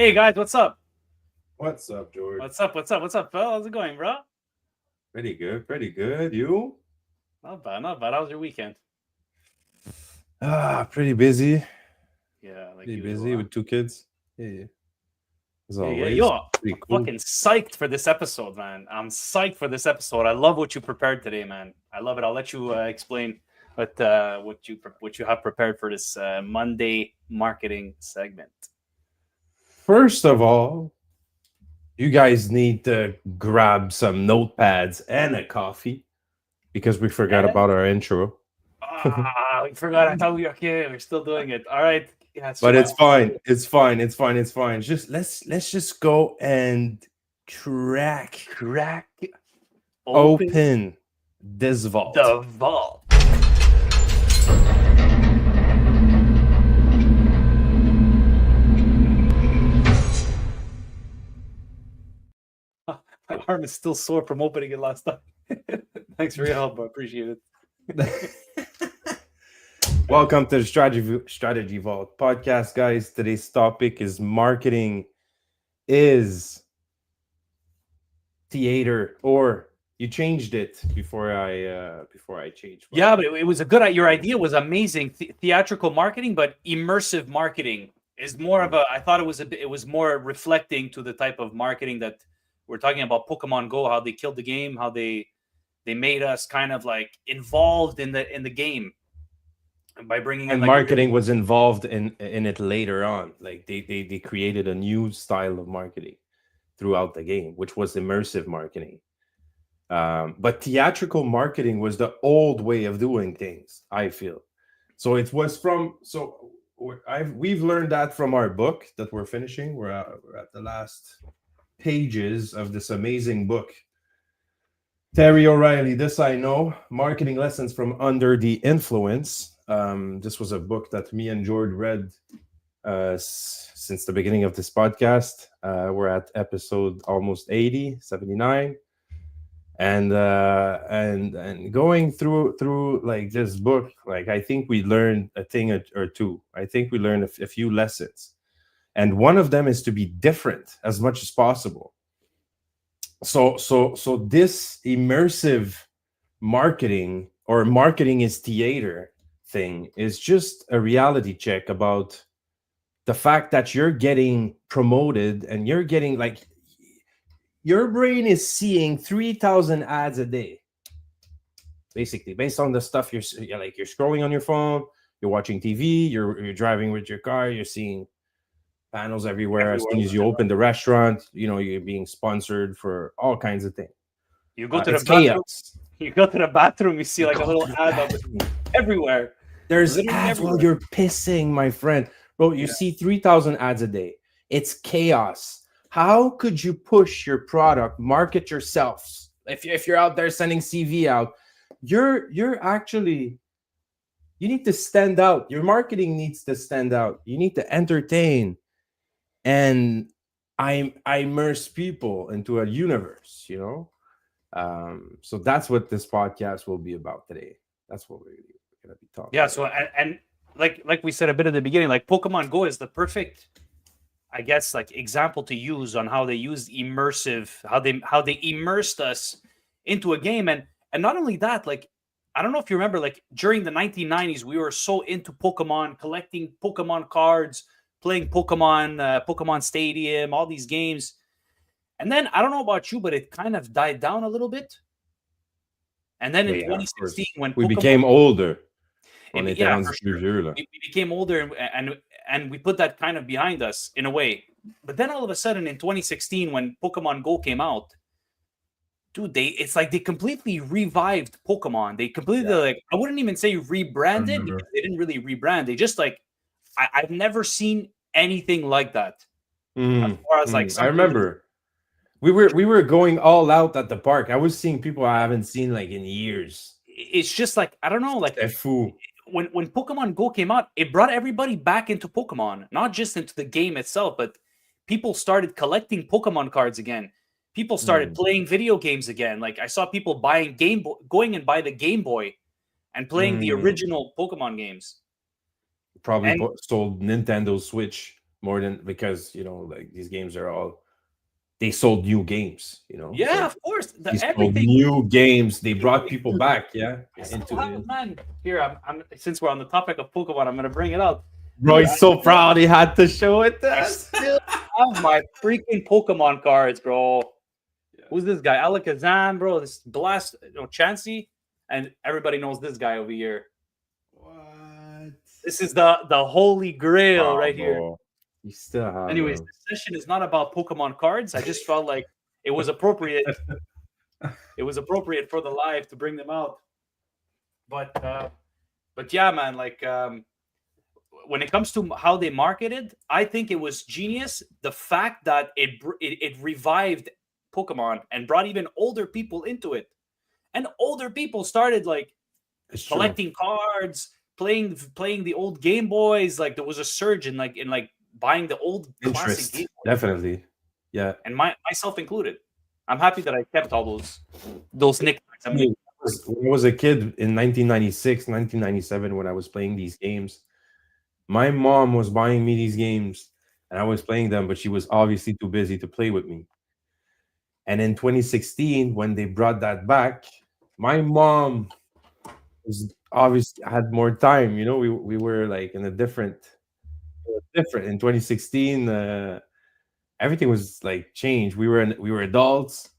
Hey guys, what's up? What's up, George? What's up? What's up? What's up, Phil? How's it going, bro? Pretty good, pretty good. You? Not bad, not bad. How was your weekend? Pretty busy. Yeah, like Pretty usual, busy huh? with two kids. Yeah, as Yeah. always. Yo, Pretty I'm cool. fucking psyched for this episode, man. I'm psyched for this episode. I love what you prepared today, man. I love it. I'll let you explain what you have prepared for this Monday marketing segment. First of all, you guys need to grab some notepads and a coffee because we forgot And about our intro. we forgot. I thought we were okay. We're still doing it. All right. Yeah, that's true. But it's fine. It's fine. It's fine. It's fine. Just let's just go and crack Crack open open this vault. the vault. My arm is still sore from opening it last time. Thanks for your help. I appreciate it. Welcome to the Strategy Vault podcast, guys. Today's topic is marketing is theater, or you changed it before I changed. Yeah, but it was a good. Your idea was amazing. Theatrical marketing, but immersive marketing is more of a. I thought it was a bit. It was more reflecting to the type of marketing that we're talking about. Pokemon Go, how they killed the game, how they made us kind of like involved in the game by bringing in And like marketing was involved in it later on. Like they created a new style of marketing throughout the game, which was immersive marketing. But theatrical marketing was the old way of doing things, I feel. So it was from so we've learned that from our book that we're finishing. We're at the last pages of this amazing book. Terry O'Reilly, This I Know, Marketing Lessons from Under the Influence. This was a book that me and George read since the beginning of this podcast. We're at episode almost 80, 79. And going through like this book, like I think we learned a thing or two. I think we learned a few lessons, and one of them is to be different as much as possible. So this immersive marketing, or marketing is theater thing, is just a reality check about the fact that you're getting promoted and you're getting like your brain is seeing 3,000 ads a day, basically, based on the stuff you're scrolling on your phone, you're watching TV, you're driving with your car, you're seeing panels everywhere. As soon as you open the restaurant, you're being sponsored for all kinds of things. you go to the It's bathroom. chaos. You go to the bathroom. You see You like a go little to the ad of it bathroom. everywhere. There's Literally ads while everywhere. you're pissing, my friend. Bro, you Yeah. see 3,000 ads a day. It's chaos. How could you push your product, market yourselves? If you're out there sending CV out, you're actually, you need to stand out. Your marketing needs to stand out. You need to entertain and I immerse people into a universe. So that's what this podcast will be about today. That's what we're gonna be talking Yeah. about. So and like we said a bit at the beginning, like Pokemon Go is the perfect, I guess, like example to use on how they used immersive, how they immersed us into a game, and not only that, like I don't know if you remember, like during the 1990s, we were so into Pokemon, collecting Pokemon cards, playing Pokemon Stadium, all these games, and then I don't know about you, but it kind of died down a little bit. And then in Yeah, of 2016, course. when We Pokemon, became older. On était yeah, rendu for plus sure. vieux, là. We became older and we put that kind of behind us in a way. But then all of a sudden in 2016, when Pokemon Go came out, dude, it's like they completely revived Pokemon. They completely, Yeah, like, I wouldn't even say I rebranded, remember. because they didn't really rebrand. They just like, I've never seen anything like that. As far as like I something that's, remember. We were going all out at the park. I was seeing people I haven't seen like in years. it's just like, I don't know, like C'était fou. when Pokemon Go came out, it brought everybody back into Pokemon, not just into the game itself, but people started collecting Pokemon cards again. People started Mm. playing video games again. Like I saw people buying going and buy the Game Boy and playing the Mm. original Pokemon games. Probably And sold Nintendo Switch more than, because like these games are all, they sold new games, Yeah, so of course. they sold Everything. new games, they brought people back, yeah, I still into have it. it, man. Here, I'm since we're on the topic of Pokemon, I'm gonna bring it out. Bro, Here, he's so proud he had to show it to I us. still have my freaking Pokemon cards, bro. Yeah. Who's this guy? Alakazam, bro. This Blast, Chansey, and everybody knows this guy over here. What? This is the holy grail Wow, right here. bro. You still have Anyways, them. this session is not about Pokemon cards. I just felt like it was appropriate. It was appropriate for the live to bring them out. But yeah, man. Like when it comes to how they marketed, I think it was genius. The fact that it revived Pokemon and brought even older people into it, and older people started like It's true. collecting cards, playing the old Game Boys. Like there was a surge in buying the old classic Interest, Game Boys, definitely. Yeah. and myself included. I'm happy that I kept all those knickknacks. I mean, When I was a kid in 1996, 1997, when I was playing these games, my mom was buying me these games and I was playing them, but she was obviously too busy to play with me. And in 2016, when they brought that back, my mom was obviously had more time. We were like in a different in 2016. Everything was like changed. We were adults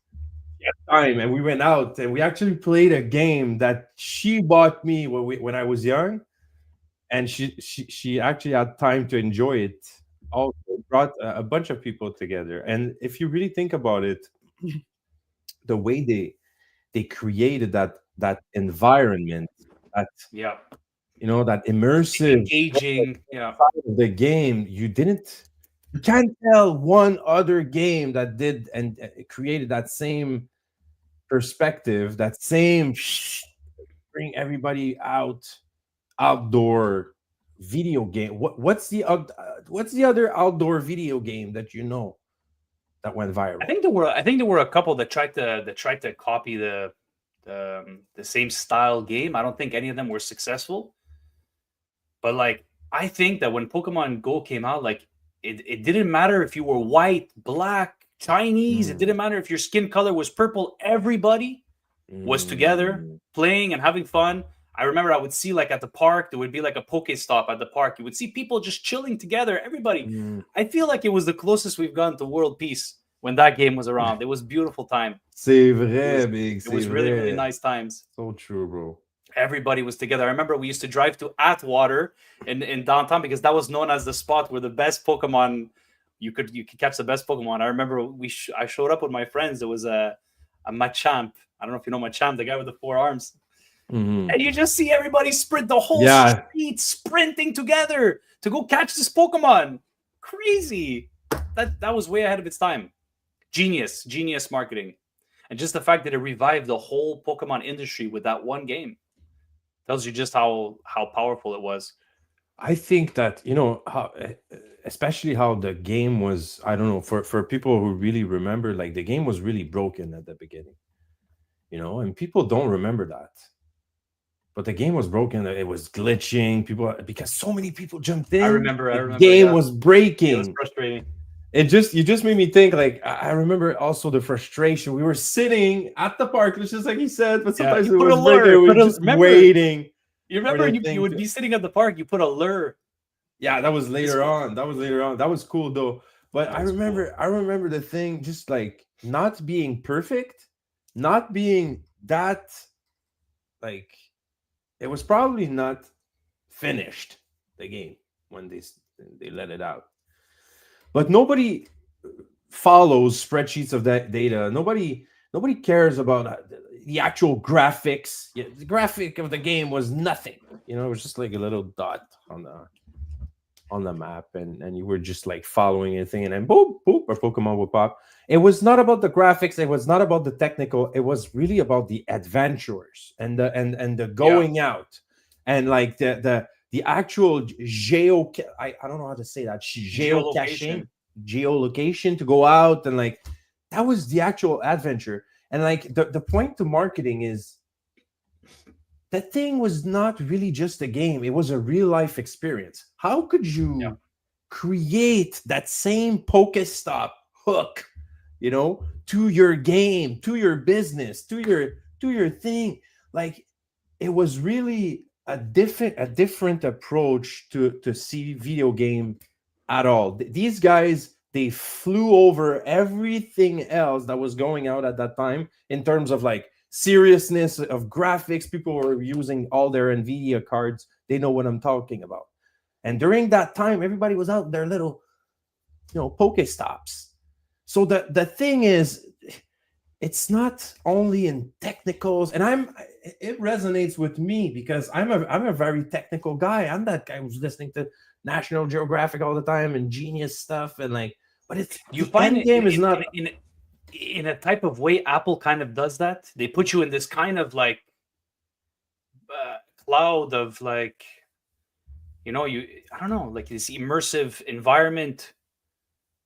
at time, and we went out and we actually played a game that she bought me when I was young, and she actually had time to enjoy it. Also brought a bunch of people together, and if you really think about it, the way they created that environment, that yeah, that immersive engaging. Yeah, side of the game, you can't tell one other game that did and created that same perspective, that same bring everybody outdoor video game. What's the other outdoor video game that that went viral? I think there were a couple that tried to copy the same style game. I don't think any of them were successful. But like I think that when Pokemon Go came out, like it didn't matter if you were white, black, Chinese, it didn't matter if your skin color was purple, everybody was together Mm, playing and having fun. I remember I would see like at the park, there would be like a Pokestop at the park. You would see people just chilling together, everybody. mm. I feel like it was the closest we've gone to world peace when that game was around. It was beautiful time. C'est It was vrai, big. it C'est was really, really vrai. nice times. So true, bro. Everybody was together. I remember we used to drive to Atwater in downtown because that was known as the spot where the best Pokemon you could catch the best Pokemon. I remember I showed up with my friends. There was a Machamp. I don't know if you know Machamp, the guy with the four arms. Mhm. And you just see everybody sprint the whole Yeah. street sprinting together to go catch this Pokemon. Crazy. That was way ahead of its time. Genius marketing. And just the fact that it revived the whole Pokemon industry with that one game tells you just how powerful it was. I think that how, especially how the game was. I don't know, for people who really remember, like the game was really broken at the beginning, and people don't remember that. But the game was broken. It was glitching. People, because so many people jumped in. I remember, the game yeah. was It was breaking. frustrating. You just made me think. Like I remember also the frustration. We were sitting at the park, just like he said, but sometimes you it put was a lure, breaking. We put were a- just remember- waiting. You remember the you thing would to- be sitting at the park, you put a lure. Yeah, that was later on. That was later on. That was cool though. But That I was remember, cool. I remember the thing, just like not being perfect, not being that, like, it was probably not finished, the game, when they let it out. But nobody follows spreadsheets of that data. Nobody cares about the actual graphics. Yeah, the graphic of the game was nothing. It was just like a little dot on the map, and you were just like following anything, and then boop boop, a Pokemon would pop. It was not about the graphics. It was not about the technical. It was really about the adventures and the going out, and like the actual I don't know how to say that, geocaching, geolocation, to go out, and like that was the actual adventure. And like the point to marketing is that thing was not really just a game. It was a real life experience. How could you create that same Pokestop hook, to your game, to your business, to your thing. Like, it was really a different approach to see video game at all. These guys, they flew over everything else that was going out at that time in terms of like seriousness of graphics. People were using all their Nvidia cards. They know what I'm talking about. And during that time, everybody was out their little, Pokestops. So the thing is, it's not only in technicals, and it resonates with me because I'm a very technical guy. I'm that guy who's listening to National Geographic all the time and genius stuff, and like, but it's You the find end game is in, not. in a type of way, Apple kind of does that. They put you in this kind of like cloud of like, I don't know, like this immersive environment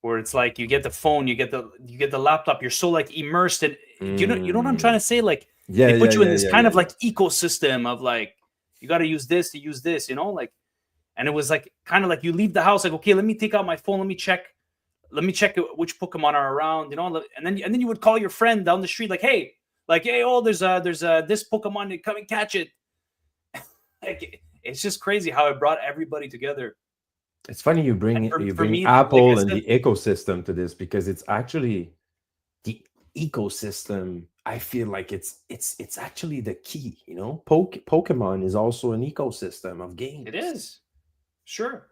where it's like you get the phone, you get the laptop, you're so like immersed in. You know what I'm trying to say? Like, Yeah, they put yeah, you in yeah, this yeah, kind yeah, of like ecosystem of like, you got to use this to use this, like, and it was like kind of like you leave the house like, okay, let me take out my phone, let me check which Pokemon are around, and then you would call your friend down the street like, hey, oh, there's this Pokemon, come and catch it. Like, it's just crazy how it brought everybody together. It's funny you bring And for, you for bring me, like I Apple and said, the ecosystem to this, because it's actually the ecosystem. I feel like it's actually the key. Pokemon is also an ecosystem of games. it is. Sure.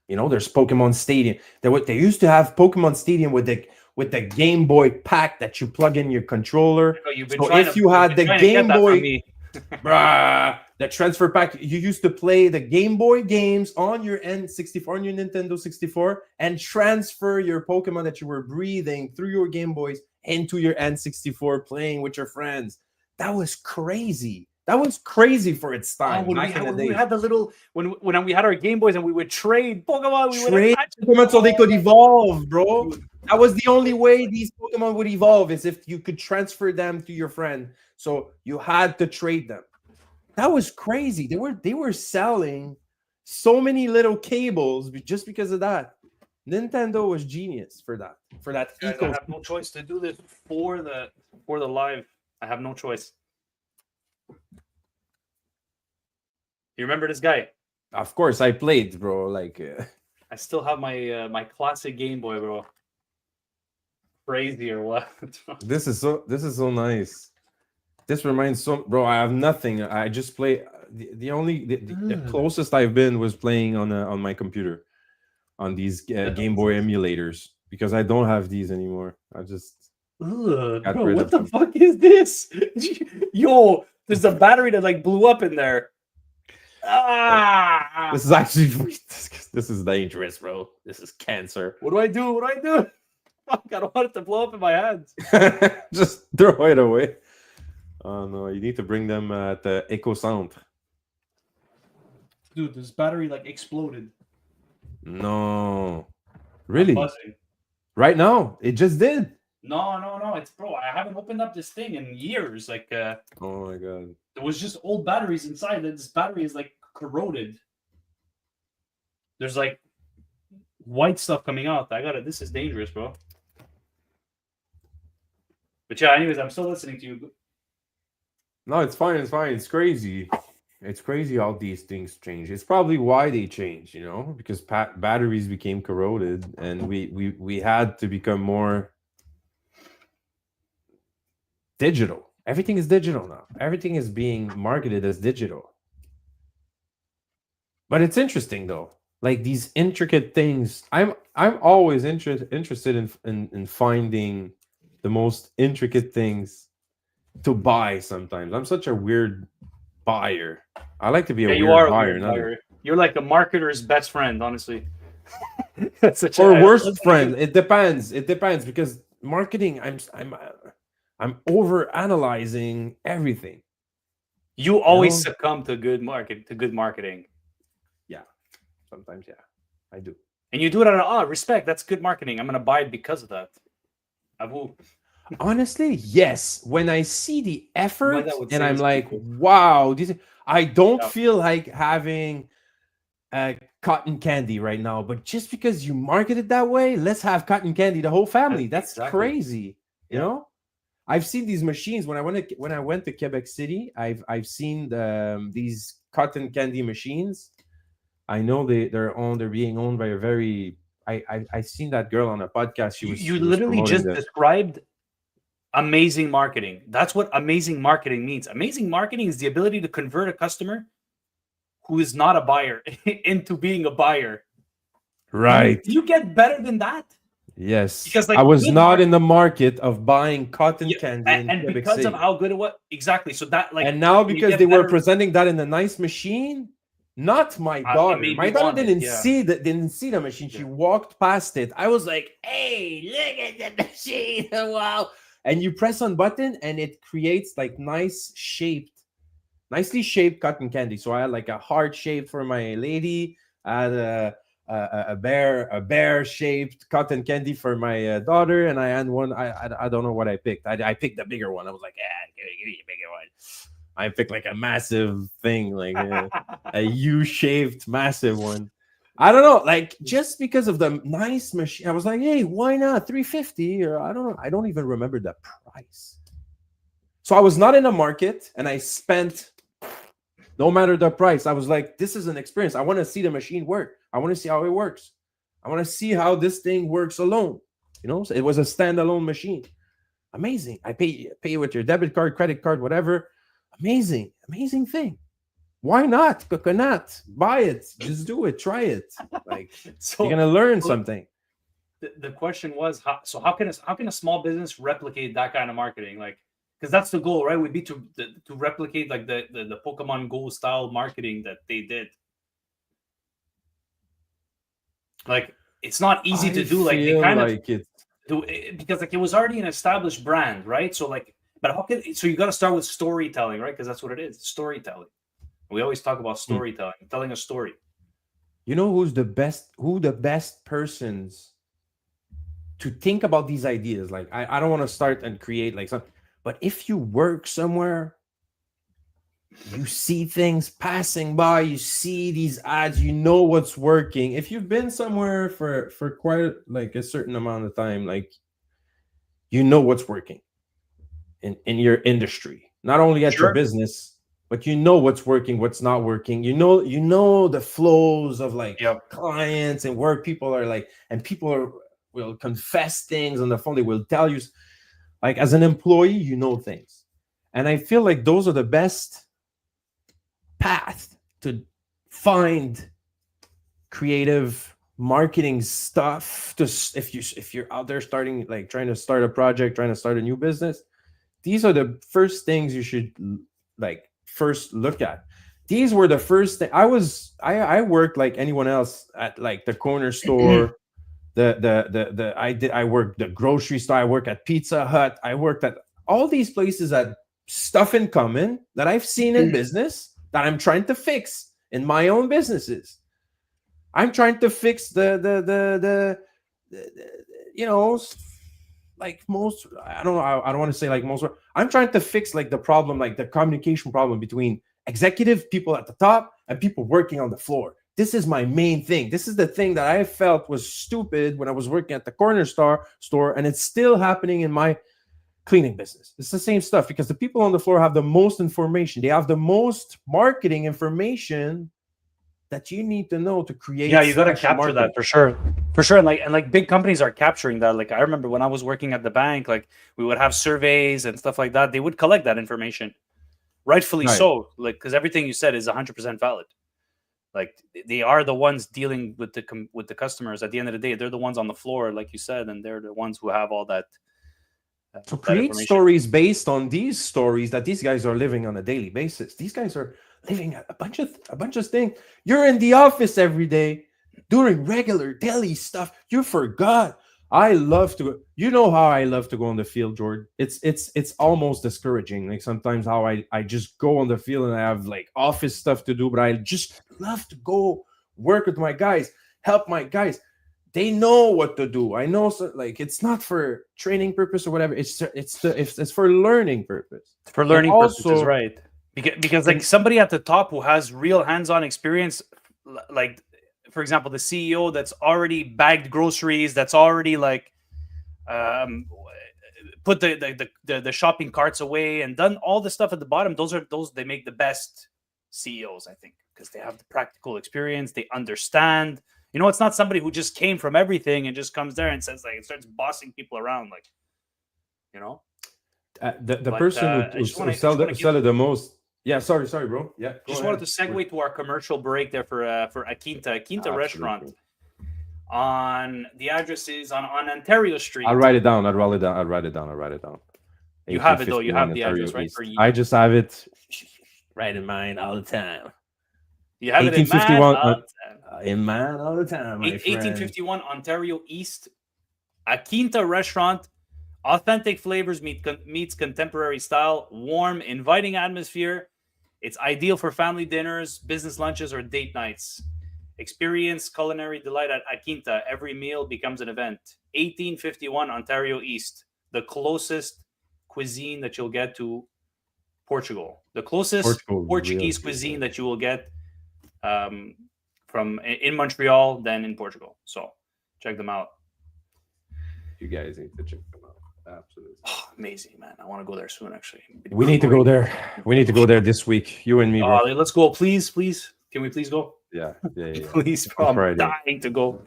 There's Pokemon Stadium. They used to have Pokemon Stadium with the Game Boy pack that you plug in your controller. So if you had the Game Boy, the transfer pack, you used to play the Game Boy games on your N64, on your Nintendo 64, and transfer your Pokemon that you were breathing through your Game Boys into your N64, playing with your friends. That was crazy. That was crazy for its time. When we had the little when we had our Game Boys and we would trade Pokemon, we would trade Pokemon so they could evolve, bro. That was the only way these Pokemon would evolve, is if you could transfer them to your friend. So you had to trade them. That was crazy. They were selling so many little cables just because of that. Nintendo was genius for that. Guys, I have no choice to do this for the live. I have no choice. You remember this guy? Of course, I played, bro. Like, I still have my my classic Game Boy, bro. Crazy or what? This is so nice. This reminds bro. I have nothing. I just play. The closest I've been was playing on my computer, on these Game Boy emulators, because I don't have these anymore. I just bro, what the fuck is this? Yo, there's a battery that like blew up in there. This is actually this is dangerous, bro. This is cancer. What do I do? Fuck, I don't want it to blow up in my hands. Just throw it away. Oh no, you need to bring them at the Eco Sound. Dude, this battery like exploded. No. Really? Right now? It just did. No. It's, bro, I haven't opened up this thing in years. Like, oh my god. There was just old batteries inside. This battery is like corroded. There's like white stuff coming out. This is dangerous, bro. But yeah, anyways, I'm still listening to you. No, it's fine. It's crazy. It's crazy how these things change. It's probably why they change, because batteries became corroded, and we had to become more digital. Everything is digital now. Everything is being marketed as digital. But it's interesting though. Like these intricate things. I'm always interested in finding the most intricate things to buy sometimes. I'm such a weird buyer. I like to be a weird buyer. You're like a marketer's best friend, honestly. Or worst friend. It depends. Because marketing, I'm over analyzing everything. You always succumb to good marketing. Yeah. Sometimes, yeah. I do. And you do it out of respect. That's good marketing. I'm gonna buy it because of that. Honestly, yes. When I see the effort and I'm like, wow, I don't feel like having a cotton candy right now, but just because you market it that way, let's have cotton candy, the whole family. That's Exactly. crazy. You Yeah. know, I've seen these machines when I went to Quebec City. I've seen these cotton candy machines. I know they're being owned by a very I seen that girl on a podcast. You, She you was literally promoting just the described amazing marketing. That's what amazing marketing means. Amazing marketing is the ability to convert a customer who is not a buyer into being a buyer. right. You get better than that? Yes, Because I like was good not in the market of buying cotton yeah, candy in and Quebec because of City. how good it was, exactly. So that like And now you because get they were better. presenting that in a nice machine, not my It daughter. made My me daughter want it. Yeah. didn't see the machine. She Yeah. walked past it. I was like, "Hey, look at the machine! Wow!" And you press on button, and it creates like nicely shaped cotton candy. So I had like a heart shape for my lady. I had a bear shaped cotton candy for my daughter, and I had one. I don't know what I picked. I picked the bigger one. I was like, yeah, give me a bigger one. I picked like a massive thing, like a U-shaped massive one. I don't know, like just because of the nice machine, I was like, hey, why not 350? Or I don't know. I don't even remember the price. So I was not in the market, and I spent no matter the price. I was like, this is an experience. I want to see the machine work. I want to see how it works. I want to see how this thing works alone. You know, so it was a standalone machine. Amazing. I pay with your debit card, credit card, whatever. Amazing thing. Why not? Coconut. Buy it. Just do it. Try it. Like So you're gonna learn something. the question was how can a small business replicate that kind of marketing? Like because that's the goal, right? Would be to replicate like the Pokemon Go style marketing that they did. Like it's not easy to do. Like they kind of do it because like it was already an established brand, right? So like, but how can so you got to start with storytelling, right? Because that's what it is, storytelling. We always talk about storytelling, telling a story. You know who the best persons to think about these ideas? Like I don't want to start and create like something, but if you work somewhere, you see things passing by, you see these ads, you know what's working. If you've been somewhere for quite like a certain amount of time, like you know what's working in your industry, not only at your business, but you know what's working, what's not working. You know the flows of like clients and work. People are like, and will confess things on the phone. They will tell you, like as an employee, you know things. And I feel like those are the best path to find creative marketing stuff. Just if you're out there starting, like trying to start a project, trying to start a new business, these are the first things you should like first look at. These were the first thing I worked like anyone else at like the corner store. I worked the grocery store. I worked at Pizza Hut. I worked at all these places that stuff in common that I've seen in business that I'm trying to fix in my own businesses. I'm trying to fix the you know, like most, I don't know, I don't want to say like most, I'm trying to fix like the problem, like the communication problem between executive people at the top and people working on the floor. This is my main thing. This is the thing that I felt was stupid when I was working at the corner store, and it's still happening in my cleaning business. It's the same stuff because the people on the floor have the most information. They have the most marketing information that you need to know to create. Yeah, you got to capture that for sure. And like big companies are capturing that. Like I remember when I was working at the bank, like we would have surveys and stuff like that. They would collect that information, rightfully so. Like because everything you said is 100% valid. Like they are the ones dealing with the customers. At the end of the day, they're the ones on the floor, like you said, and they're the ones who have all that. So create stories based on these stories that these guys are living on a daily basis. These guys are living a bunch of things. You're in the office every day doing regular daily stuff. You forgot. I love to. You know how I love to go on the field, Jordan. It's almost discouraging. Like sometimes how I just go on the field and I have like office stuff to do, but I just love to go work with my guys, help my guys. They know what to do. I know, so, like it's not for training purpose or whatever. It's for learning purpose. For learning purposes, right? Because like somebody at the top who has real hands-on experience, like for example, the CEO that's already bagged groceries, that's already like put the shopping carts away and done all the stuff at the bottom. Those they make the best CEOs, I think, because they have the practical experience. They understand. You know, it's not somebody who just came from everything and just comes there and says like it starts bossing people around, like, you know. The But person I who just want to sell it the most. Yeah, sorry, bro. Yeah, go just ahead. wanted to segue to our commercial break there for Akinta Absolutely. restaurant. On the address is on Ontario Street. I'll write it down. I'll write it down. You have it though. You 1851 have the Ontario address, right? East. Or you, I just have it right in mind all the time. you have it in mind. 1851 in mind all the time, my friend. 1851 Ontario East. Akinta restaurant. Authentic flavors meets contemporary style. Warm, inviting atmosphere. It's ideal for family dinners, business lunches, or date nights. Experience culinary delight at Akinta. Every meal becomes an event. 1851 Ontario East. The closest cuisine that you'll get to Portugal. The closest Portuguese cuisine that you will get from in Montreal than in Portugal. So check them out. You guys need to check them out. Absolutely. Oh, amazing, man. I want to go there soon, actually. We need to go there. We need to go there this week. You and me, bro. Let's go. Please. Can we please go? Yeah. Please, bro. I'm dying to go.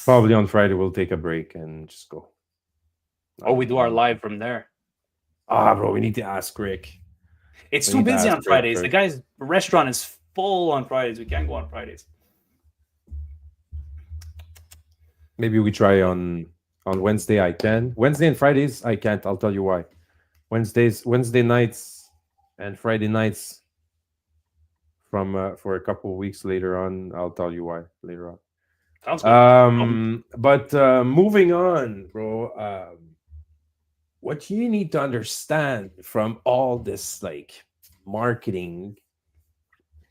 Probably on Friday we'll take a break and just go. Oh, we do our live from there. Bro, we need to ask Rick. It's too busy on Fridays. The guy's restaurant is full on Fridays. We can't go on Fridays. Maybe we try on Wednesday. I can. Wednesday and Fridays I can't. I'll tell you why. Wednesday nights and Friday nights from for a couple of weeks later on. I'll tell you why later on. Sounds good. But moving on, bro. What you need to understand from all this like marketing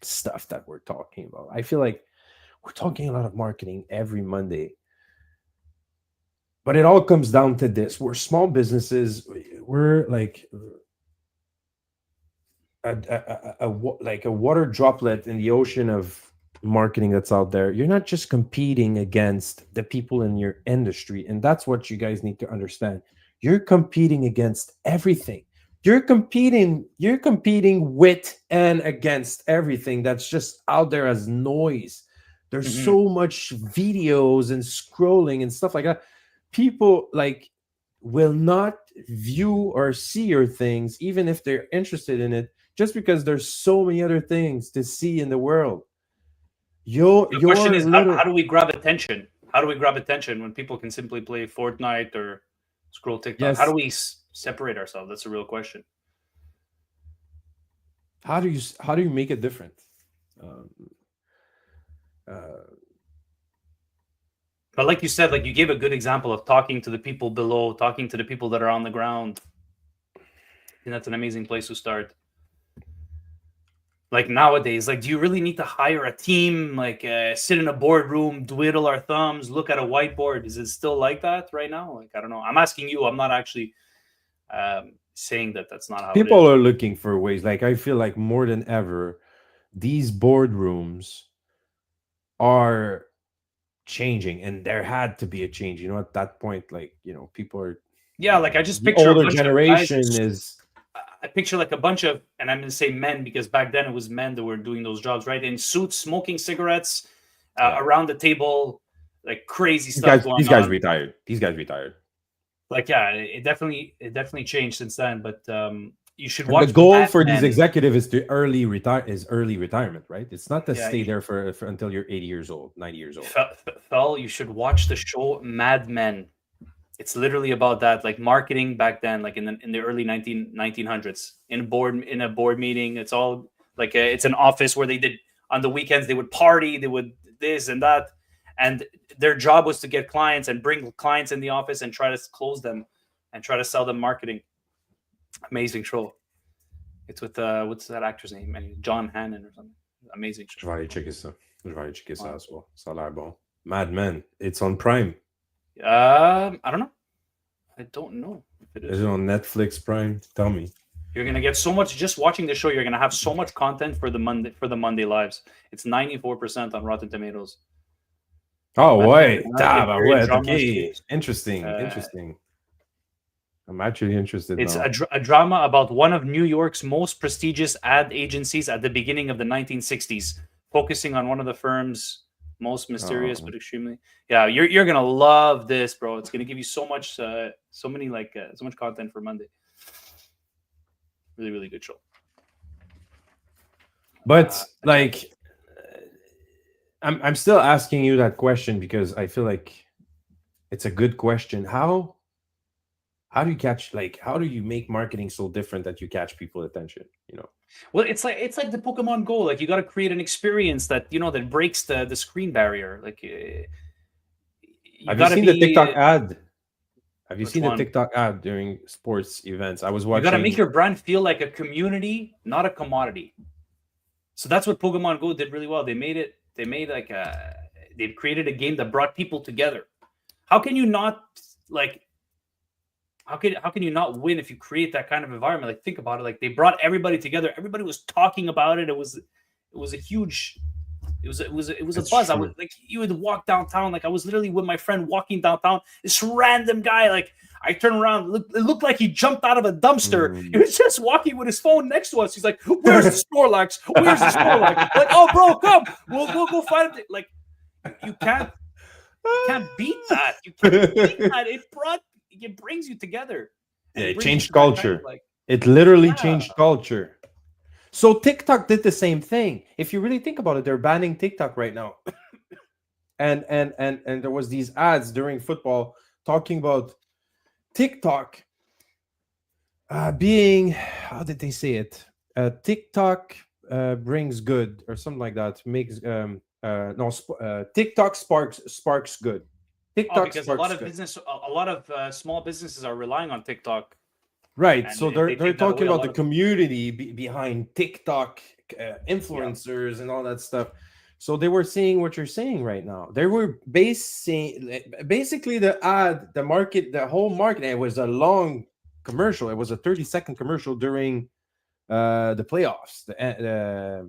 stuff that we're talking about, I feel like we're talking a lot of marketing every Monday, but it all comes down to this: we're small businesses. We're like a water droplet in the ocean of marketing that's out there. You're not just competing against the people in your industry, and that's what you guys need to understand. You're competing against everything. You're competing with and against everything that's just out there as noise. There's so much videos and scrolling and stuff like that. People like will not view or see your things, even if they're interested in it, just because there's so many other things to see in the world. The question is, how do we grab attention? How do we grab attention when people can simply play Fortnite or scroll TikTok? Yes. How do we separate ourselves? That's a real question. How do you make it different? But like you said, like you gave a good example of talking to the people below, talking to the people that are on the ground. And that's an amazing place to start. Like nowadays, like, do you really need to hire a team, like sit in a boardroom, twiddle our thumbs, look at a whiteboard? Is it still like that right now? Like, I don't know. I'm asking you. I'm not actually saying that that's not how people are looking for ways. Like, I feel like more than ever, these boardrooms are changing, and there had to be a change. You know, at that point, like, you know, people are. Yeah, like I just picture older generation is. I picture like a bunch of, and I'm going to say men because back then it was men that were doing those jobs, right? In suits, smoking cigarettes around the table, like crazy stuff. These guys retired. These guys retired. Like, yeah, it definitely changed since then. But you should watch. The goal for these executives is to early retirement, right? It's not to stay there for until you're 80 years old, 90 years old. Fel, you should watch the show Mad Men. It's literally about that, like marketing back then, like in the early 1900s, in a board meeting. It's all like it's an office where they did on the weekends. They would party, they would this and that, and their job was to get clients and bring clients in the office and try to close them and try to sell them marketing. Amazing show. It's with what's that actor's name? John Hannon or something. Amazing show. Je vais aller checker ça as well. Ça a l'air bon. Mad Men. It's on Prime. I don't know. I don't know if it is. Is it on Netflix Prime? Tell me. You're gonna get so much just watching the show. You're gonna have so much content for the Monday lives. It's 94% on Rotten Tomatoes. Oh, Mathematics, ouais. librarian, Tabarouette. drama, Okay. script. Interesting. Uh, Interesting. I'm actually interested it's now. a drama about one of New York's most prestigious ad agencies at the beginning of the 1960s, focusing on one of the firm's most mysterious Oh. but extremely. Yeah, you're gonna love this, bro. It's gonna give you so much, so much content for Monday. Really, really good show. But I can't wait. like, I'm still asking you that question because I feel like it's a good question. How do you catch, like, how do you make marketing so different that you catch people attention? Well, it's like the Pokemon Go. Like you got to create an experience that that breaks the screen barrier. Like you Have you got to seen the TikTok be ad? Have you which seen the one? TikTok ad during sports events? I was You got to make watching. your brand feel like a community, not a commodity. So that's what Pokemon Go did really well. They made it. They made like a. They've created a game that brought people together. How can you not like? How can you not win if you create that kind of environment? Like think about it. Like they brought everybody together. Everybody was talking about it. It was a huge. It was a It's buzz. I would true. like you would walk downtown. Like I was literally with my friend walking downtown. This random guy, like I turn around, it looked like he jumped out of a dumpster. He Mm. was just walking with his phone next to us. He's like, "Where's the Snorlax? Where's the Snorlax?" Like, "Oh, bro, come. We'll go find it." Like, you can't beat that. You can't beat that. It brings you together, and Yeah, it it brings you changed to that kind of culture. like, It literally yeah, changed culture. So TikTok did the same thing. If you really think about it, they're banning TikTok right now. And there was these ads during football talking about TikTok being, how did they say it? TikTok brings good or something like that. Makes no TikTok sparks good. oh, TikTok because a lot sparks of good. small businesses are relying on TikTok, Right. and So if they're they they're take that talking away, a about the lot of community behind TikTok yeah. influencers and all that stuff. So they were saying what you're saying right now. They were basically the market, the whole market. It was a long commercial. It was a 30-second commercial during the playoffs, The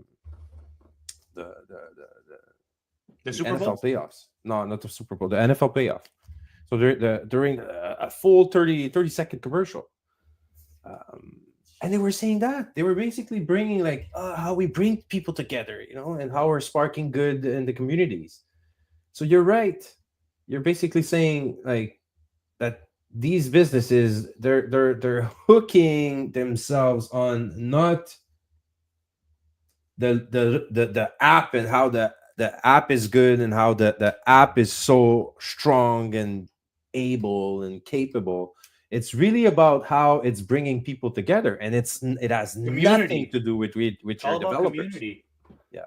the Super NFL Bowl. playoffs. No, not the Super Bowl, the NFL playoff. So during a full 30-second commercial. Um, and they were saying that they were basically bringing like how we bring people together, and how we're sparking good in the communities. So you're right. You're basically saying like that these businesses they're hooking themselves on not the app and how the app is good and how the app is so strong and able and capable. It's really about how it's bringing people together, and it has nothing Community. to do with It's your all about developers. community. Yeah,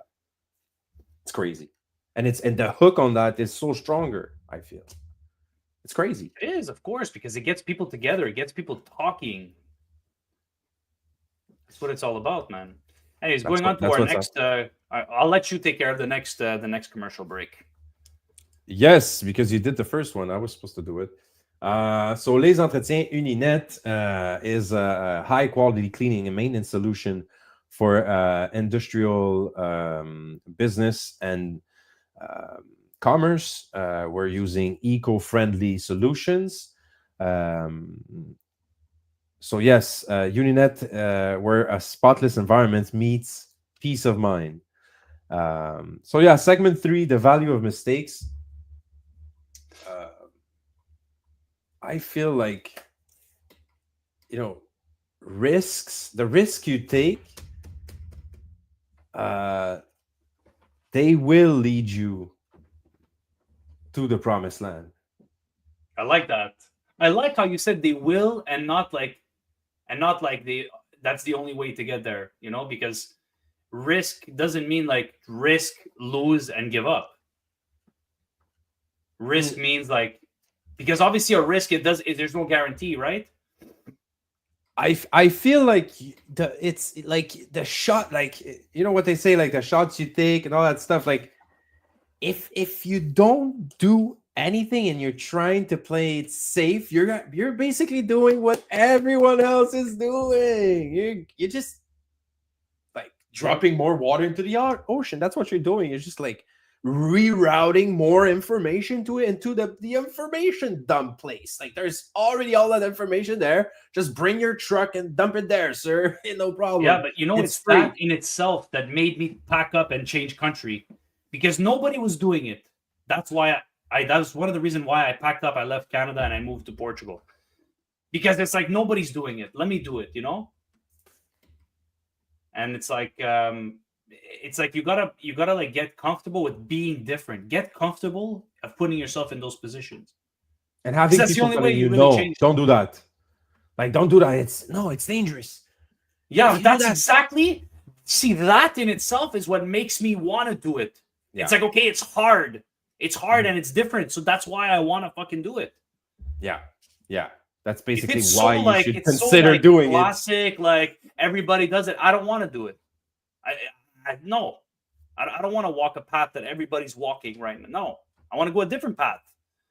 it's crazy, and the hook on that is so stronger. I feel it's crazy. It is, of course, because it gets people together. It gets people talking. That's what it's all about, man. Anyways, going on to That's our what's up. next. I'll let you take care of the next commercial break. Yes, because you did the first one. I was supposed to do it. So Les Entretiens Uninet is a high quality cleaning and maintenance solution for industrial business and commerce. We're using eco-friendly solutions. So yes, Uninet, where a spotless environment meets peace of mind. So yeah, segment 3, the value of mistakes. I feel like, risks, the risk you take, they will lead you to the promised land. I like that. I like how you said they will, and not like they. That's the only way to get there. Because risk doesn't mean like risk, lose, and give up. Risk Mm, means like, because obviously a risk, there's no guarantee, right? I feel like it's like the shot, like what they say, like the shots you take and all that stuff. Like if you don't do anything and you're trying to play it safe, you're basically doing what everyone else is doing. You're just like dropping more water into the ocean. That's what you're doing. You're just like rerouting more information to it into the information dump place. Like there's already all that information there. Just bring your truck and dump it there, sir. No problem. Yeah, but It's it's free. that in itself that made me pack up and change country because nobody was doing it. That's why that was one of the reasons why I packed up, I left Canada and I moved to Portugal. Because it's like nobody's doing it. Let me do it, And it's like you gotta like get comfortable with being different. Get comfortable of putting yourself in those positions. And having That's the people only telling way you, you really no, change. don't do that. Like, don't do that. It's dangerous. Yeah, that's exactly. See, that in itself is what makes me want to do it. Yeah. It's like, okay, it's hard. It's hard and it's different. So that's why I want to fucking do it. Yeah. Yeah. That's basically why you should consider doing classic, like everybody does it. I don't want to do it. No. I don't want to walk a path that everybody's walking right now. No. I want to go a different path.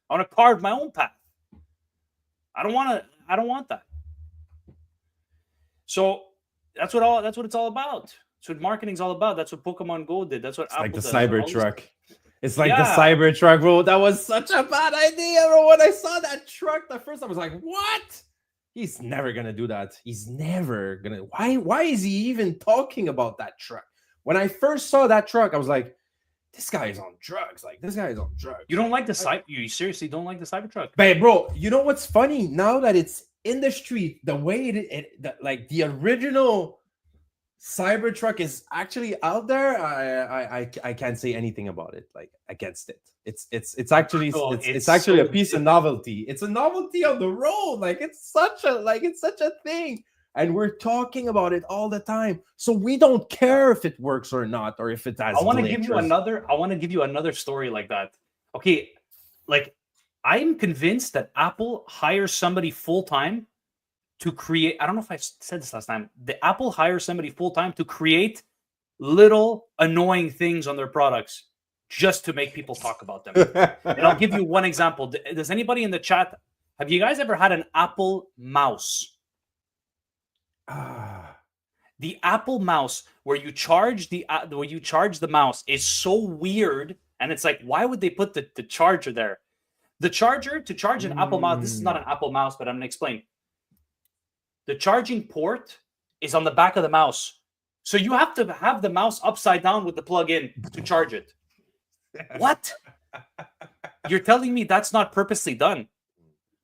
I want to carve my own path. I don't want that. So that's what it's all about. That's what marketing's all about. That's what Pokemon Go did. That's what Apple like the does. Cybertruck. It's like the Cybertruck, bro. That was such a bad idea, bro. When I saw that truck, the first time I was like, what? He's never gonna do that. He's never gonna. Why is he even talking about that truck? When I first saw that truck, I was like, this guy is on drugs. Like, this guy is on drugs. You don't like the you seriously don't like the Cybertruck? But bro, you know what's funny? Now that it's in the street, the way like the original Cybertruck is actually out there, I can't say anything about it, like against it. It's actually a piece of novelty. It's a novelty on the road. Like it's such a thing. And we're talking about it all the time. So we don't care if it works or not, or if it has. I want to give you another story like that. Okay, like I'm convinced that Apple hires somebody full-time to create. I don't know if I said this last time. The Apple hires somebody full-time to create little annoying things on their products just to make people talk about them. And I'll give you one example. Does anybody in the chat, have you guys ever had an Apple mouse? The Apple mouse where you charge the mouse is so weird, and it's like, why would they put the charger there? The charger to charge an Apple mouse. This is not an Apple mouse, but I'm gonna explain. The charging port is on the back of the mouse, so you have to have the mouse upside down with the plug in to charge it. What? You're telling me that's not purposely done?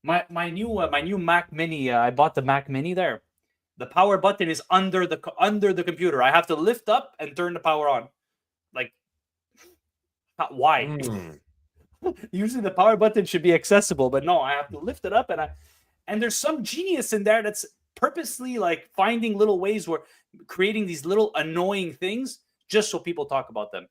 My new Mac Mini. I bought the Mac Mini there. The power button is under the computer. I have to lift up and turn the power on. Like, why? Usually the power button should be accessible, but no, I have to lift it up, and there's some genius in there that's purposely like finding little ways where creating these little annoying things just so people talk about them.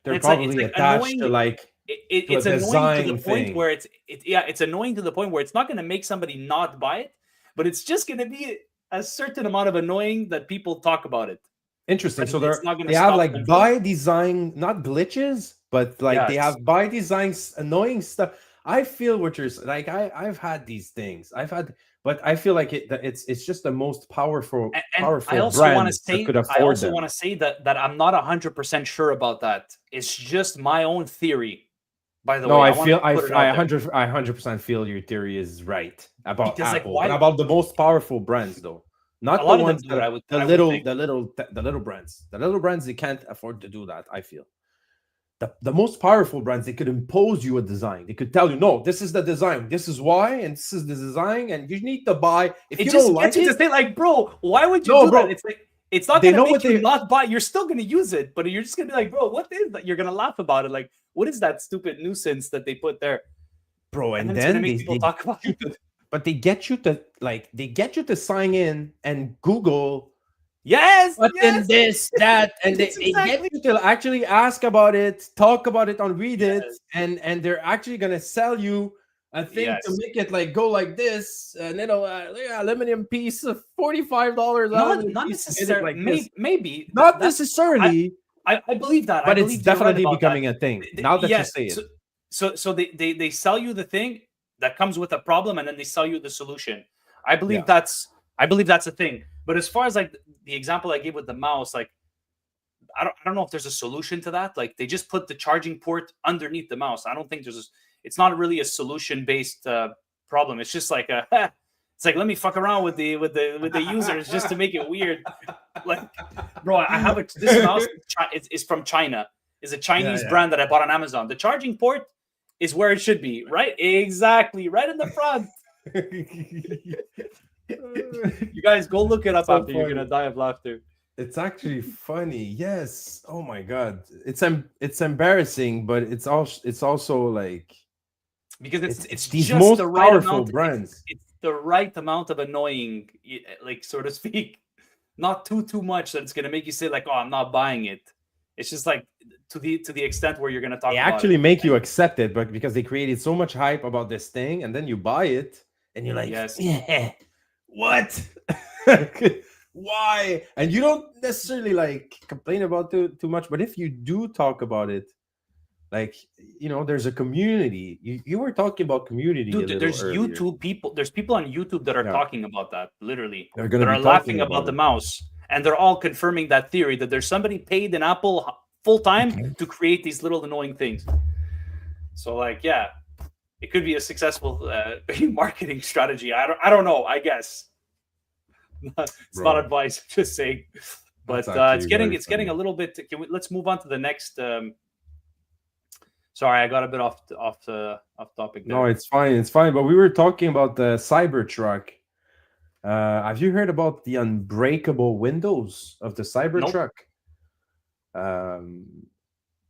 They're probably attached to like it's annoying to the point where it's annoying to the point where it's not going to make somebody not buy it. But it's just going to be a certain amount of annoying that people talk about it. Interesting. So they have like by design, not glitches, but like they have by design annoying stuff. I feel what you're like. I've had these things. But I feel like it's just the most powerful. And I also want to say that I'm not 100% sure about that. It's just my own theory. By the way, I 100% feel your theory is right about Apple, and about the most powerful brands, though. Not the ones the little brands. The little brands, they can't afford to do that. I feel the most powerful brands, they could impose you a design. They could tell you, no, this is the design, this is why, and this is the design, and you need to buy. If you don't like it, to say like, bro, why would you do that? It's like, it's not going to make you not buy. You're still going to use it, but you're just going to be like, bro, what is that? You're going to laugh about it. Like, what is that stupid nuisance that they put there? Bro, and then they talk about it. But they get you to sign in and Google. Yes. And this, that, and they get you to actually ask about it, talk about it on Reddit, and they're actually going to sell you a thing to make it like go like this, and aluminum piece of $45. Not necessarily. Like maybe not necessarily. I believe that, but it's definitely becoming a thing now that you say it. So they sell you the thing that comes with a problem, and then they sell you the solution. I believe that's a thing. But as far as like the example I gave with the mouse, like I don't know if there's a solution to that. Like they just put the charging port underneath the mouse. I don't think it's not really a solution based problem. It's just like a it's like let me fuck around with the users just to make it weird. Like, bro, I have this mouse is from China. Is a Chinese brand that I bought on Amazon. The charging port is where it should be, right? Exactly, right in the front. You guys go look it up So after. funny. You're gonna die of laughter. It's actually funny. Yes. Oh my god. It's embarrassing, but it's also like Because it's these just most the right powerful amount. brands. It's the right amount of annoying, like so to speak. Not too much that it's gonna make you say like, "Oh, I'm not buying it." It's just like to the extent where you're gonna talk. They about actually it. make you accept it, but because they created so much hype about this thing, and then you buy it, and you're like, Yes. yeah, what? Why? And you don't necessarily like complain about too much, but if you do talk about it, like there's a community. You were talking about community, Dude, there's earlier. YouTube people. There's people on YouTube that are talking about that. Literally, They're gonna that be are laughing talking about the it. mouse, and they're all confirming that theory that there's somebody paid in Apple full time to create these little annoying things. So, like, yeah, it could be a successful marketing strategy. I don't know. I guess it's not advice. Just saying, but it's getting a little bit. Let's move on to the next. Sorry, I got a bit off topic there. No, it's fine. But we were talking about the Cybertruck. Have you heard about the unbreakable windows of the Cybertruck? Nope.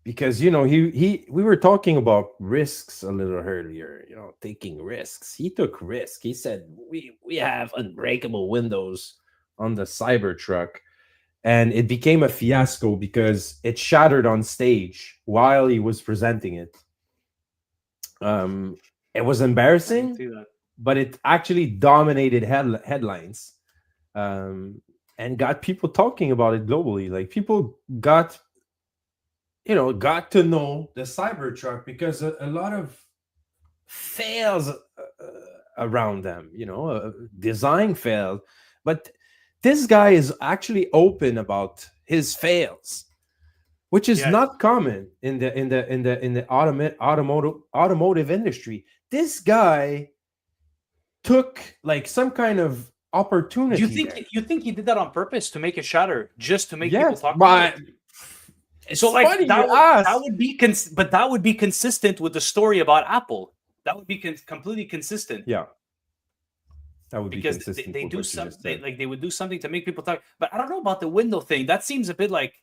Because we were talking about risks a little earlier. Taking risks. He took risk. He said we have unbreakable windows on the Cybertruck. And it became a fiasco because it shattered on stage while he was presenting it. It was embarrassing, but it actually dominated headlines, and got people talking about it globally. Like people got to know the Cybertruck because a lot of fails around them. Design failed, but this guy is actually open about his fails, which is not common in the automotive industry. This guy took like some kind of opportunity. You think he did that on purpose to make it shatter, just to make people talk about it? So like that would be but that would be consistent with the story about Apple. That would be completely consistent. Yeah. That would because be consistent they do something they would do something to make people talk. But I don't know about the window thing. That seems a bit like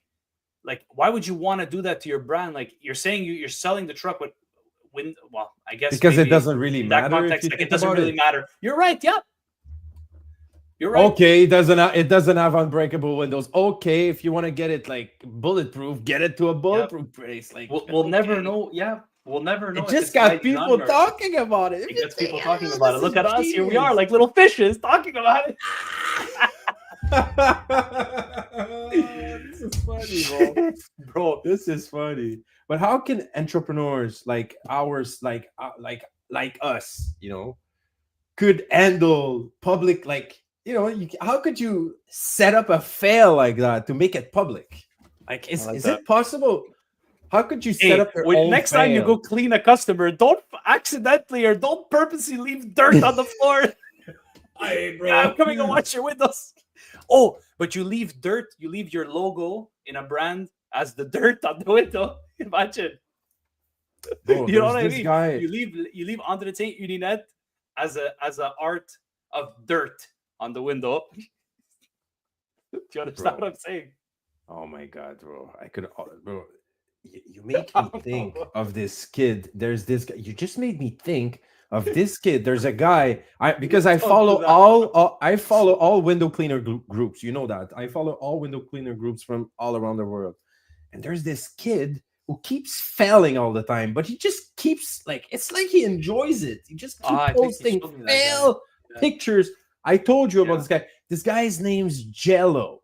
why would you want to do that to your brand? Like you're saying you're selling the truck with well, I guess because it doesn't really matter. In that context, like, it doesn't really matter. You're right. Yeah. You're right. Okay, it doesn't have unbreakable windows. Okay, if you want to get it like bulletproof, get it to a bulletproof place. Like we'll never know. Yeah. We'll never know. It just got people talking about it. It gets people talking about it. Look at us. Here we are, like little fishes, talking about it. This is funny, bro. This is funny. But how can entrepreneurs like ours, like us, could handle public, like, how could you set up a fail like that to make it public? Like, is it possible? How could you set up your own next time you go clean a customer, don't accidentally or don't purposely leave dirt on the floor. Hey, bro. I'm coming to watch your windows. Oh, but you leave dirt, you leave your logo in a brand as the dirt on the window. Imagine. Bro, you know what I mean? Guy... You leave Entretien Uninette as a art of dirt on the window. Do you understand what I'm saying? Oh my god, bro. Bro. You make me think of this kid. There's this guy. You just made me think of this kid. There's a guy. I follow all window cleaner groups. You know that. I follow all window cleaner groups from all around the world. And there's this kid who keeps failing all the time, but he just keeps it's like he enjoys it. He just keeps posting fail pictures. I told you about this guy. This guy's name's Jello.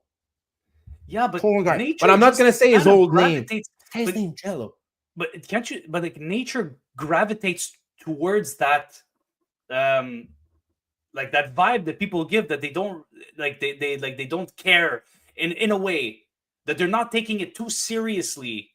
Yeah, but but I'm not gonna say his old name. His name Jello. But can't you? But like nature gravitates towards that, like that vibe that people give that they don't like. They don't care in a way. that they're not taking it too seriously,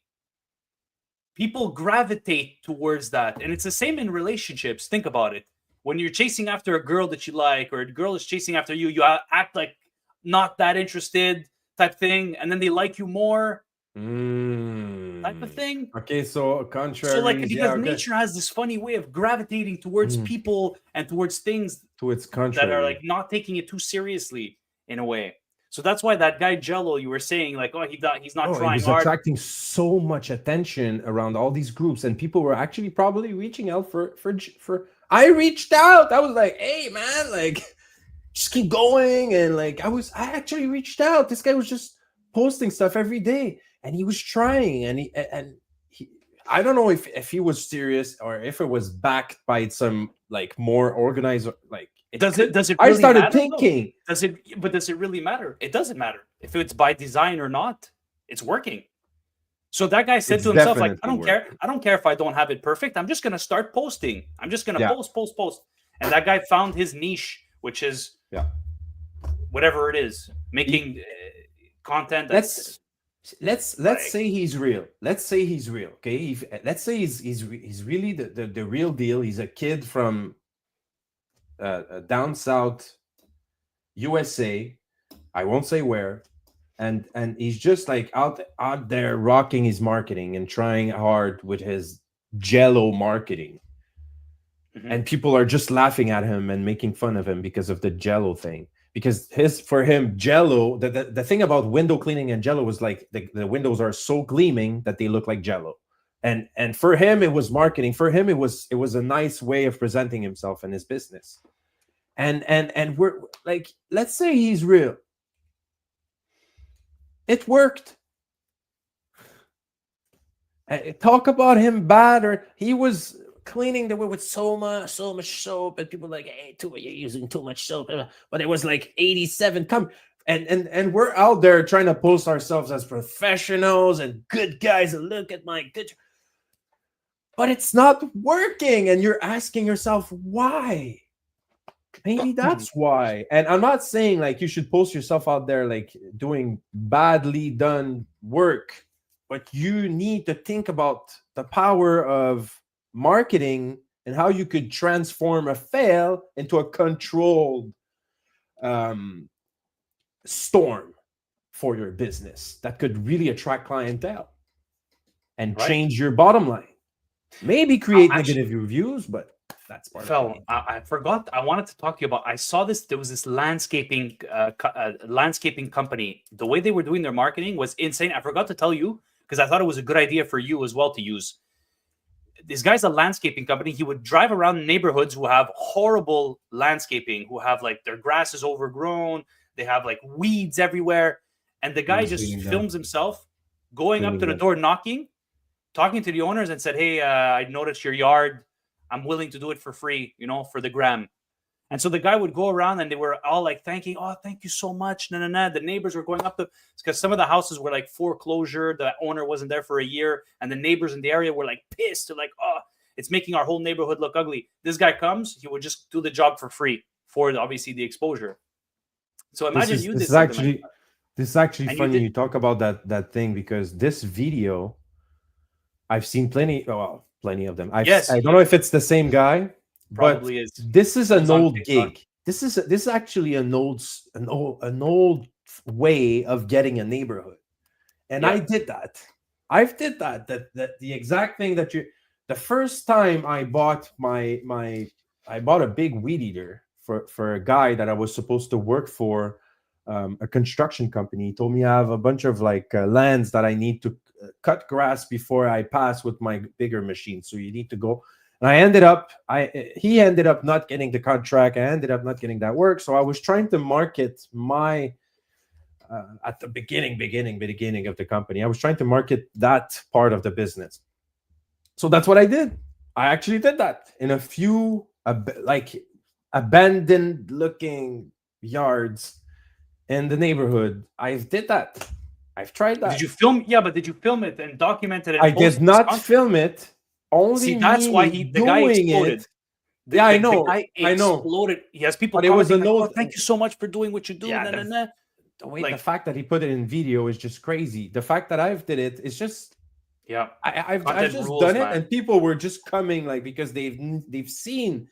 people gravitate towards that. And it's the same in relationships. Think about it. When you're chasing after a girl that you like, or a girl is chasing after you, you act like not that interested type thing, and then they like you more type of thing. Okay, so So like, contraries, because yeah, okay. nature has this funny way of gravitating towards people and towards things To its that are contrary. like not taking it too seriously in a way. So that's why that guy Jello, you were saying like, oh, he's not Oh, it trying was hard. attracting so much attention around all these groups, and people were actually probably reaching out for. I reached out. I was like, "Hey, man, like, just keep going." And like, I actually reached out. This guy was just posting stuff every day, and he was trying, and he I don't know if he was serious or if it was backed by some like more organized like. Does it really I started matter, thinking. though? Does it really matter? It doesn't matter if it's by design or not. It's working. So that guy said It's to himself, like, I definitely don't care. I don't care if I don't have it perfect. I'm just gonna start posting. I'm just gonna Yeah. post. And that guy found his niche, which is whatever it is, making content. Let's say he's real. Let's say he's real. Okay, let's say he's really the real deal. He's a kid from down south USA. I won't say where, and he's just like out there rocking his marketing and trying hard with his Jello marketing. And people are just laughing at him and making fun of him because of the Jello thing. Because for him, Jello, the thing about window cleaning and Jello was like the windows are so gleaming that they look like Jello. And for him, it was marketing. For him, it was a nice way of presenting himself and his business. And we're like, let's say he's real. It worked. Talk about him bad, or he was cleaning the way with so much soap, and people like, hey, you're using too much soap. But it was like 87. And we're out there trying to post ourselves as professionals and good guys, and look at my good. But it's not working, and you're asking yourself why. Maybe that's why. And I'm not saying like you should post yourself out there like doing badly done work, but you need to think about the power of marketing and how you could transform a fail into a controlled storm for your business that could really attract clientele and change your bottom line. Maybe create negative reviews, but that's part of it. I forgot. I wanted to talk to you about. I saw this. There was this landscaping company. The way they were doing their marketing was insane. I forgot to tell you because I thought it was a good idea for you as well to use. This guy's a landscaping company. He would drive around neighborhoods who have horrible landscaping, who have like their grass is overgrown, they have like weeds everywhere, and the guy just films himself going up to the door, knocking, talking to the owners, and said, "Hey, I noticed your yard. I'm willing to do it for free, for the gram." And so the guy would go around, and they were all like thanking, "Oh, thank you so much." The neighbors were going up because some of the houses were like foreclosure. The owner wasn't there for a year, and the neighbors in the area were like pissed. They're like, "Oh, it's making our whole neighborhood look ugly." This guy comes, he would just do the job for free for obviously the exposure. So imagine this is actually funny you talk about that thing, because this video, I've seen plenty of them. I don't know if it's the same guy. Probably but is. This is an old gig. This is actually an old way of getting a neighborhood, and I did that. I've did that. That the exact thing that you. The first time I bought I bought a big weed eater for a guy that I was supposed to work for, a construction company. He told me I have a bunch of like lands that I need to cut grass before I pass with my bigger machine. So you need to go. And he ended up not getting the contract. I ended up not getting that work. So I was trying to market my, at the beginning of the company, I was trying to market that part of the business. So that's what I did. I actually did that in a few abandoned looking yards in the neighborhood. I've did that. I've tried that. Did you film? Yeah, but did you film it and document it? And I did not film it. See, that's why the guy exploded. I know. The guy exploded. He has people. But it was an old. Thank you so much for doing what you do. the fact that he put it in video is just crazy. The fact that I've did it is just I've just rules, done it, man. And people were just coming like because they've seen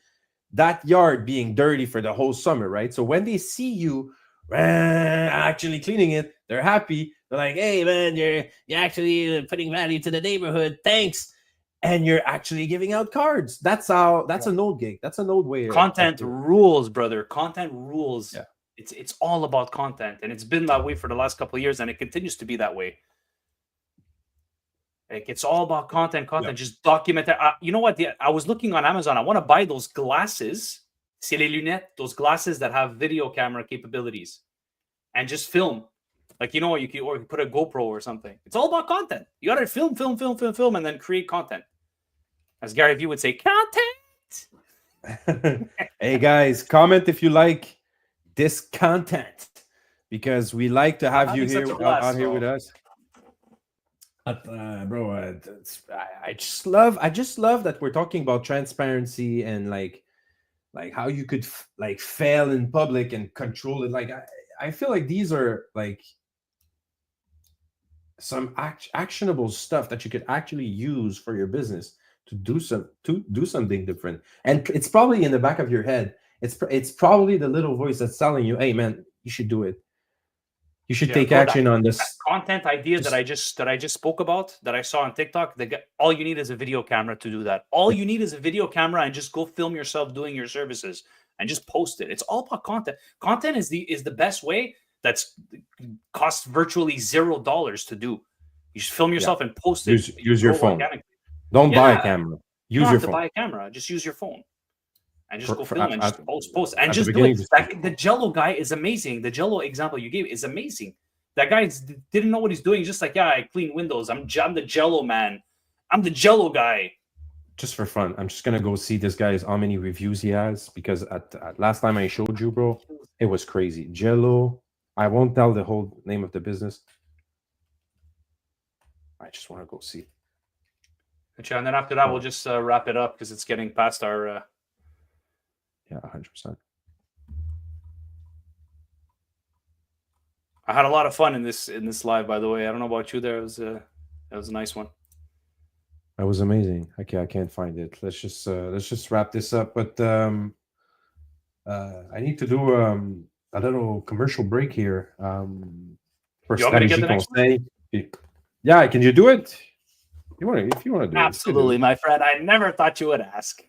that yard being dirty for the whole summer, right? So when they see you actually cleaning it, they're happy. They're like, "Hey, man, you're actually putting value to the neighborhood. Thanks." And you're actually giving out cards. That's an old gig. That's an old way. Content rules, brother. Content rules. Yeah. It's all about content, and it's been that way for the last couple of years, and it continues to be that way. Like, it's all about content. Yeah. Just document that. You know what? I was looking on Amazon. I want to buy those glasses. C'est les lunettes. Those glasses that have video camera capabilities, and just film. Like, you know what? You can put a GoPro or something. It's all about content. You got to film, and then create content. As Gary Vee would say, content. Hey guys, comment if you like this content, because we like to have you here out here with us. Bro, I just love that we're talking about transparency and like how you could like fail in public and control it. Like I feel like these are like some actionable stuff that you could actually use for your business to do something different. And it's probably in the back of your head. It's probably the little voice that's telling you, "Hey man, you should do it. You should take action on this." Content idea that I just spoke about, that I saw on TikTok. All you need is a video camera to do that. All you need is a video camera, and just go film yourself doing your services and just post it. It's all about content. Content is the best way. That's costs virtually $0 to do. You just film yourself and post it. Use your phone. Don't buy a camera. Use your phone. Buy a camera. Just use your phone. And just go film and just post. And just do it. The Jello guy is amazing. The Jello example you gave is amazing. That guy didn't know what he's doing. He's just like, yeah, I clean windows. I'm the Jello man. I'm the Jello guy. Just for fun, I'm just gonna go see this guy's how many reviews he has, because at last time I showed you, bro, it was crazy. Jello. I won't tell the whole name of the business. I just want to go see. And then after that, we'll just wrap it up because it's getting past our. Yeah, 100%. I had a lot of fun in this live, by the way. I don't know about you. That was a nice one. That was amazing. Okay, I can't find it. Let's just wrap this up. But I need to do a little commercial break here. For Stratégie Conseil. Yeah, can you do it? If you want to do it. Absolutely, my friend. I never thought you would ask.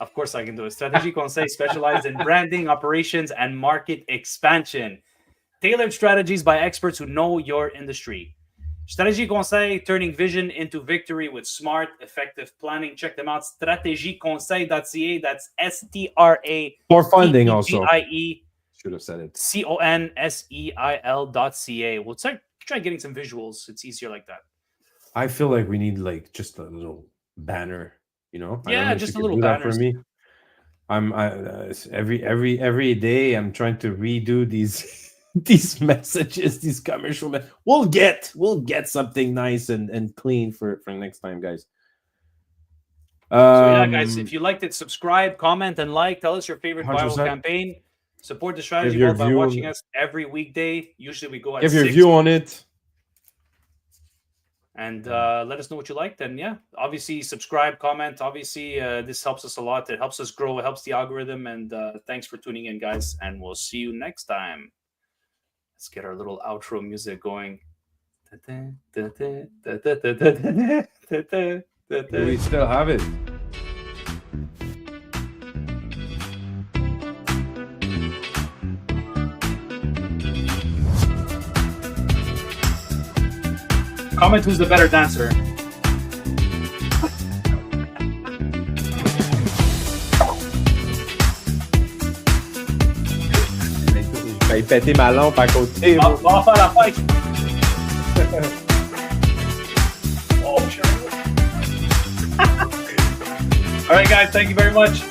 Of course I can do it. Stratégie Conseil specialized in branding, operations, and market expansion. Tailored strategies by experts who know your industry. Stratégie Conseil, turning vision into victory with smart, effective planning. Check them out. stratégieconseil.ca. That's STRA. For funding also. IE. Should have said it. CONSEIL.ca. We'll try getting some visuals. It's easier like that. I feel like we need like just a little banner, you know? Yeah, just a little banner for me. Every day I'm trying to redo these messages, these commercial We'll get something nice and clean for next time, guys. So yeah, guys, if you liked it, subscribe, comment, and like. Tell us your favorite 100%. viral campaign. Support the strategy by watching us every weekday. Usually we go at 6. Give your view on it. And let us know what you liked. And yeah, obviously subscribe, comment. Obviously, this helps us a lot. It helps us grow. It helps the algorithm. And thanks for tuning in, guys. And we'll see you next time. Let's get our little outro music going. We still have it. Comment who's the better dancer. Il pété ma lampe à côté. On va faire la fight. Oh, sure. All right, guys. Thank you very much.